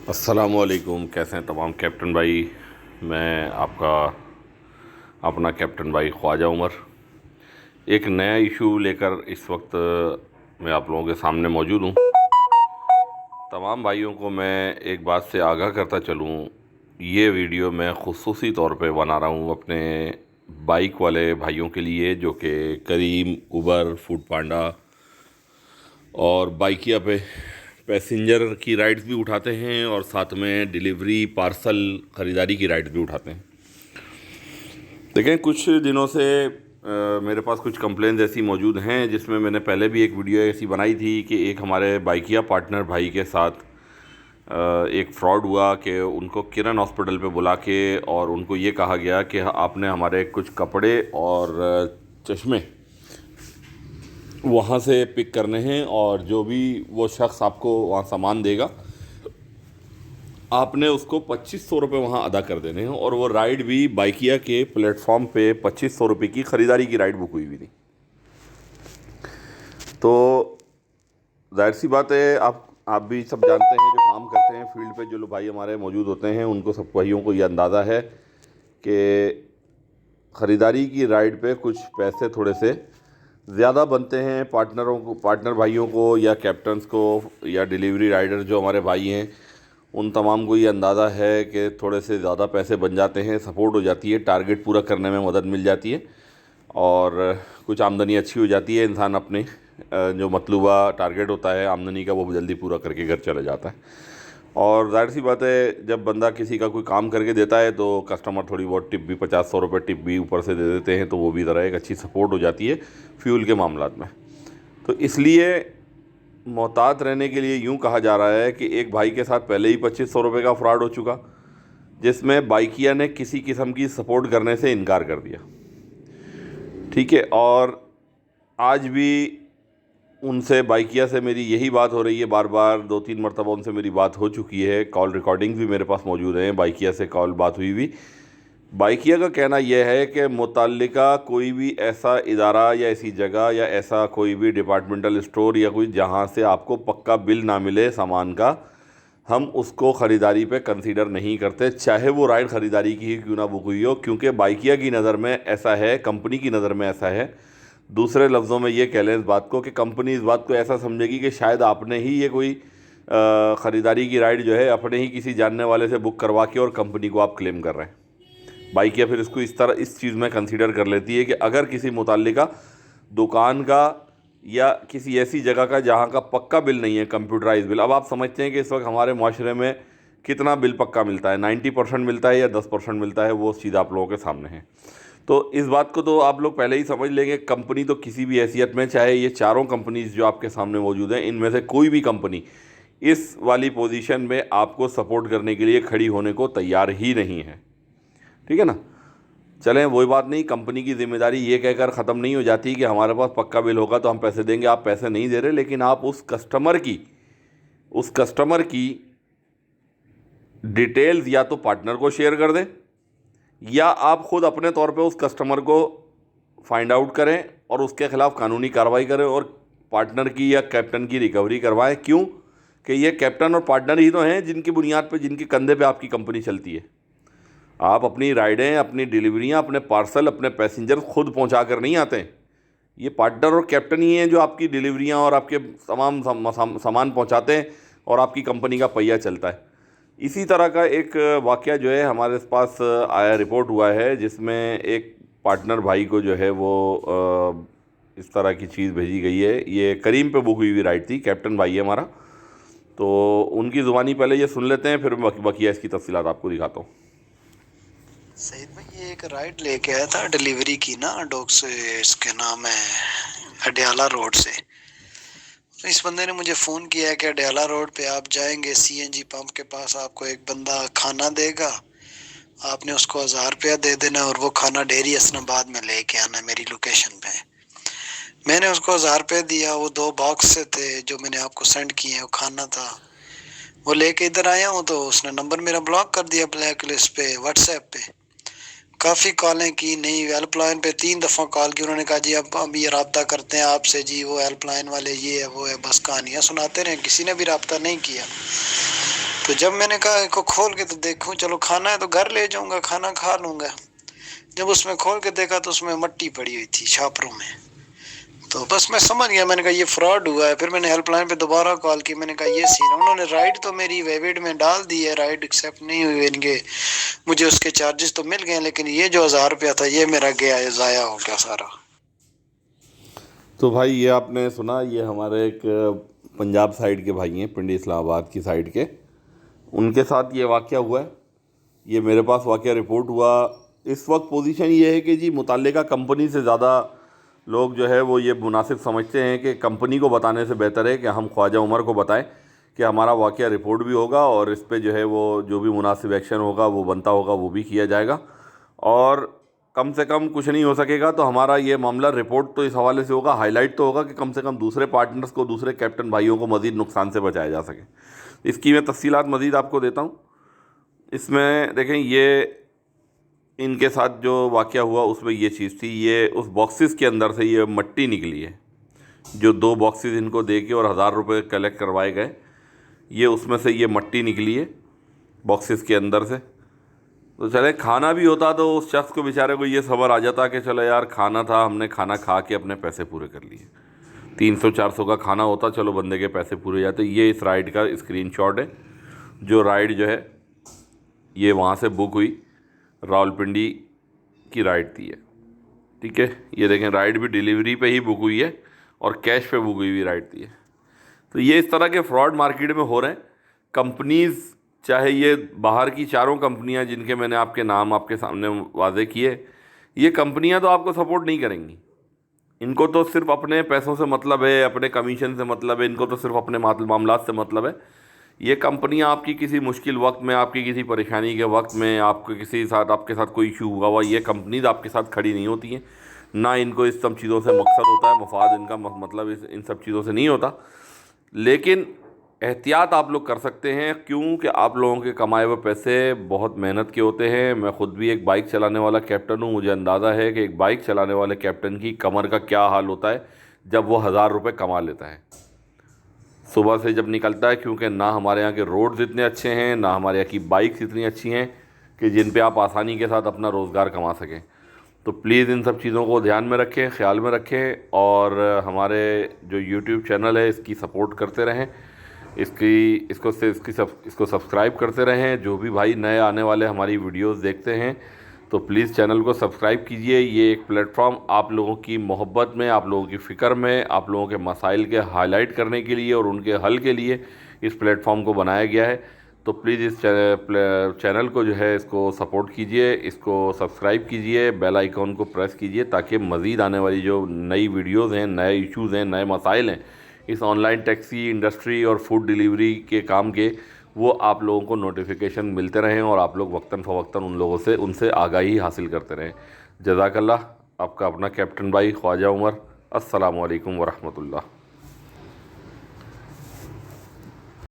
अस्सलामुअलैकुम। कैसे हैं तमाम कैप्टन भाई। मैं आपका अपना कैप्टन भाई ख्वाजा उमर एक नया इशू लेकर इस वक्त मैं आप लोगों के सामने मौजूद हूँ। तमाम भाइयों को मैं एक बात से आगाह करता चलूँ, ये वीडियो मैं ख़ुसूसी तौर पे बना रहा हूँ अपने बाइक वाले भाइयों के लिए जो कि करीम, उबर, फूड पांडा और बाइकिया पे पैसेंजर की राइड्स भी उठाते हैं और साथ में डिलीवरी, पार्सल, ख़रीदारी की राइड्स भी उठाते हैं। देखें, कुछ दिनों से मेरे पास कुछ कंप्लेंट्स ऐसी मौजूद हैं जिसमें मैंने पहले भी एक वीडियो ऐसी बनाई थी कि एक हमारे बाइकिया पार्टनर भाई के साथ एक फ़्रॉड हुआ कि उनको किरण हॉस्पिटल पे बुला के और उनको ये कहा गया कि आपने हमारे कुछ कपड़े और चश्मे वहाँ से पिक करने हैं और जो भी वो शख्स आपको वहाँ सामान देगा आपने उसको 2500 रुपये वहाँ अदा कर देने हैं। और वो राइड भी बाइकिया के प्लेटफॉर्म पे 2500 रुपये की ख़रीदारी की राइड बुक हुई हुई थी। तो जाहिर सी बात है, आप भी सब जानते हैं, जो काम करते हैं फील्ड पे, जो लोग भाई हमारे मौजूद होते हैं, उनको सब भाइयों को ये अंदाज़ा है कि ख़रीदारी की राइड पे कुछ पैसे थोड़े से ज़्यादा बनते हैं पार्टनरों को, पार्टनर भाइयों को या कैप्टन्स को या डिलीवरी राइडर जो हमारे भाई हैं, उन तमाम को ये अंदाज़ा है कि थोड़े से ज़्यादा पैसे बन जाते हैं, सपोर्ट हो जाती है, टारगेट पूरा करने में मदद मिल जाती है और कुछ आमदनी अच्छी हो जाती है। इंसान अपने जो मतलूबा टारगेट होता है आमदनी का, वो जल्दी पूरा करके घर चला जाता है। और जाहिर सी बात है, जब बंदा किसी का कोई काम करके देता है तो कस्टमर थोड़ी बहुत टिप भी, 50-100 रुपये टिप भी ऊपर से दे देते हैं, तो वो भी ज़रा एक अच्छी सपोर्ट हो जाती है फ्यूल के मामलात में। तो इसलिए मोहतात रहने के लिए यूँ कहा जा रहा है कि एक भाई के साथ पहले ही 2500 रुपये का फ्रॉड हो चुका, जिसमें बाइकिया ने किसी किस्म की सपोर्ट करने से इनकार कर दिया। ठीक है, और आज भी उनसे, बाइकिया से मेरी यही बात हो रही है, बार बार 2-3 मरतबा उनसे मेरी बात हो चुकी है, कॉल रिकॉर्डिंग भी मेरे पास मौजूद हैं, बाइकिया से कॉल बात हुई हुई। बाइकिया का कहना यह है कि मुतल्लिका कोई भी ऐसा इदारा या ऐसी जगह या ऐसा कोई भी डिपार्टमेंटल स्टोर या कोई जहां से आपको पक्का बिल ना मिले सामान का, हम उसको ख़रीदारी पे कंसीडर नहीं करते, चाहे वो राइड ख़रीदारी की ही क्यों ना बुक हुई हो। क्योंकि बाइकिया की नज़र में ऐसा है, कंपनी की नज़र में ऐसा है, दूसरे लफ्ज़ों में ये कह लें इस बात को कि कंपनी इस बात को ऐसा समझेगी कि शायद आपने ही ये कोई ख़रीदारी की राइड जो है अपने ही किसी जानने वाले से बुक करवा के और कंपनी को आप क्लेम कर रहे हैं। बाइकिया फिर इसको इस तरह, इस चीज़ में कंसीडर कर लेती है कि अगर किसी मुतल्लिका दुकान का या किसी ऐसी जगह का जहाँ का पक्का बिल नहीं है, कंप्यूटराइज बिल। अब आप समझते हैं कि इस वक्त हमारे माशरे में कितना बिल पक्का मिलता है, 90% मिलता है या 10% मिलता है, वो चीज़ आप लोगों के सामने है। तो इस बात को तो आप लोग पहले ही समझ लेंगे, कंपनी तो किसी भी हैसियत में, चाहे ये चारों कंपनीज जो आपके सामने मौजूद हैं, इनमें से कोई भी कंपनी इस वाली पोजीशन में आपको सपोर्ट करने के लिए खड़ी होने को तैयार ही नहीं है। ठीक है ना। चलें, वही बात नहीं, कंपनी की जिम्मेदारी ये कहकर ख़त्म नहीं हो जाती कि हमारे पास पक्का बिल होगा तो हम पैसे देंगे। आप पैसे नहीं दे रहे, लेकिन आप उस कस्टमर की डिटेल्स या तो पार्टनर को शेयर कर दें या आप ख़ुद अपने तौर पे उस कस्टमर को फाइंड आउट करें और उसके ख़िलाफ़ कानूनी कार्रवाई करें और पार्टनर की या कैप्टन की रिकवरी करवाएं। क्यों कि ये कैप्टन और पार्टनर ही तो हैं जिनकी बुनियाद पे, जिनके कंधे पे आपकी कंपनी चलती है। आप अपनी राइडें, अपनी डिलीवरियां, अपने पार्सल, अपने पैसेंजर खुद पहुंचा कर नहीं आते हैं। ये पार्टनर और कैप्टन ही हैं जो आपकी डिलीवरियां और आपके तमाम सामान पहुंचाते हैं और आपकी कंपनी का पहिया चलता है। इसी तरह का एक वाक़या जो है हमारे पास आया, रिपोर्ट हुआ है, जिसमें एक पार्टनर भाई को जो है वो इस तरह की चीज़ भेजी गई है। ये करीम पे बुक हुई हुई राइड थी, कैप्टन भाई है हमारा, तो उनकी ज़ुबानी पहले ये सुन लेते हैं, फिर बकिया इसकी तफसीलात आपको दिखाता हूँ। सईद भाई, ये एक राइड लेके आया था डिलीवरी की ना, डॉग से, इसके नाम है अडयाला रोड से। तो इस बंदे ने मुझे फ़ोन किया है कि अडयाला रोड पे आप जाएंगे, सीएनजी पंप के पास आपको एक बंदा खाना देगा, आपने उसको 1000 रुपया दे देना और वो खाना डेरी हसनाबाद में लेके आना है मेरी लोकेशन पे। मैंने उसको 1000 रुपये दिया, वो 2 बॉक्स से थे जो मैंने आपको सेंड किए हैं, वो खाना था। वो लेके इधर आया हूँ तो उसने नंबर मेरा ब्लॉक कर दिया ब्लैक लिस्ट पे, व्हाट्सएप पे। काफ़ी कॉलें की, नहीं हेल्पलाइन पे 3 दफ़ा कॉल की, उन्होंने कहा जी अब हम ये रब्ता करते हैं आपसे जी, वो हेल्पलाइन वाले ये है वो है, बस कहानियाँ सुनाते रहे, किसी ने भी रब्ता नहीं किया। तो जब मैंने कहा इसको खोल के तो देखूं, चलो खाना है तो घर ले जाऊंगा, खाना खा लूंगा। जब उसमें खोल के देखा तो उसमें मट्टी पड़ी हुई थी छापरों में। तो बस मैं समझ गया, मैंने कहा ये फ्रॉड हुआ है। फिर मैंने हेल्पलाइन पे दोबारा कॉल की, मैंने कहा ये सीन है। उन्होंने राइड तो मेरी वेबिट में डाल दी है, राइड एक्सेप्ट नहीं हुई इनके, मुझे उसके चार्जेस तो मिल गए, लेकिन ये जो 1000 रुपया था ये मेरा गया है, जाया हो गया सारा। तो भाई ये आपने सुना, ये हमारे एक पंजाब साइड के भाई हैं, पिंडी इस्लामाबाद की साइड के, उनके साथ ये वाक़या हुआ है। ये मेरे पास वाक़या रिपोर्ट हुआ। इस वक्त पोजीशन ये है कि जी मुतल्लिका कंपनी से ज़्यादा लोग जो है वो ये मुनासिब समझते हैं कि कंपनी को बताने से बेहतर है कि हम ख्वाजा उमर को बताएं कि हमारा वाक़या रिपोर्ट भी होगा और इस पे जो है वो जो भी मुनासिब एक्शन होगा वो बनता होगा वो भी किया जाएगा, और कम से कम कुछ नहीं हो सकेगा तो हमारा ये मामला रिपोर्ट तो इस हवाले से होगा, हाईलाइट तो होगा कि कम से कम दूसरे पार्टनर्स को, दूसरे कैप्टन भाइयों को मज़ीद नुकसान से बचाया जा सके। इसकी मैं तफसीलात मज़ीद आपको देता हूँ। इसमें देखें, ये इनके साथ जो वाक़या हुआ उसमें ये चीज़ थी, ये उस बॉक्सेस के अंदर से ये मट्टी निकली है, जो 2 बॉक्सेस इनको दे के और 1000 रुपये कलेक्ट करवाए गए, ये उसमें से ये मट्टी निकली है बॉक्सेस के अंदर से। तो चले खाना भी होता तो उस शख्स को बेचारे को ये सब्र आ जाता कि चलो यार खाना था, हमने खाना खा के अपने पैसे पूरे कर लिए। 300-400 का खाना होता, चलो बंदे के पैसे पूरे जाते। ये इस राइड का स्क्रीनशॉट है, जो राइड जो है ये वहाँ से बुक हुई, रावलपिंडी की राइड थी ये, ठीक है। ये देखें, राइड भी डिलीवरी पे ही बुक हुई है और कैश पे बुक हुई राइड थी ये। तो ये इस तरह के फ्रॉड मार्केट में हो रहे हैं। कंपनीज़, चाहे ये बाहर की चारों कंपनियां जिनके मैंने आपके नाम आपके सामने वाजे किए, ये कंपनियां तो आपको सपोर्ट नहीं करेंगी। इनको तो सिर्फ अपने पैसों से मतलब है, अपने कमीशन से मतलब है, इनको तो सिर्फ अपने मामलात से मतलब है। ये कंपनियां आपकी किसी मुश्किल वक्त में, आपकी किसी परेशानी के वक्त में, आपके किसी साथ आपके साथ कोई इशू हुआ हुआ, ये कंपनीज आपके साथ खड़ी नहीं होती हैं। ना इनको इस सब चीज़ों से मकसद होता है, मफाद इनका मतलब इन सब चीज़ों से नहीं होता। लेकिन एहतियात आप लोग कर सकते हैं, क्योंकि आप लोगों के कमाए हुए पैसे बहुत मेहनत के होते हैं। मैं ख़ुद भी एक बाइक चलाने वाला कैप्टन हूँ, मुझे अंदाज़ा है कि एक बाइक चलाने वाले कैप्टन की कमर का क्या हाल होता है जब वो 1000 रुपये कमा लेता है सुबह से जब निकलता है। क्योंकि ना हमारे यहाँ के रोड्स इतने अच्छे हैं, ना हमारे यहाँ की बाइक्स इतनी अच्छी हैं कि जिन पे आप आसानी के साथ अपना रोज़गार कमा सकें। तो प्लीज़ इन सब चीज़ों को ध्यान में रखें, ख्याल में रखें, और हमारे जो यूट्यूब चैनल है इसकी सपोर्ट करते रहें, इसको सब्सक्राइब करते रहें। जो भी भाई नए आने वाले हमारी वीडियोस देखते हैं तो प्लीज़ चैनल को सब्सक्राइब कीजिए। ये एक प्लेटफॉर्म आप लोगों की मोहब्बत में, आप लोगों की फ़िक्र में, आप लोगों के मसाइल के हाईलाइट करने के लिए और उनके हल के लिए इस प्लेटफॉर्म को बनाया गया है। तो प्लीज़ इस चैनल को जो है इसको सपोर्ट कीजिए, इसको सब्सक्राइब कीजिए, बेल आइकॉन को प्रेस कीजिए, ताकि मज़ीद आने वाली जो नई वीडियोज़ हैं, नए इश्यूज़ हैं, नए मसाइल हैं इस ऑनलाइन टैक्सी इंडस्ट्री और फूड डिलीवरी के काम के, वो आप लोगों को नोटिफिकेशन मिलते रहें और आप लोग वक्तन फ़वक्तन उनसे आगाही हासिल करते रहें। जज़ाकल्लाह। आपका अपना कैप्टन भाई ख्वाजा उमर। अस्सलामु अलैकुम वरहमतुल्लाह।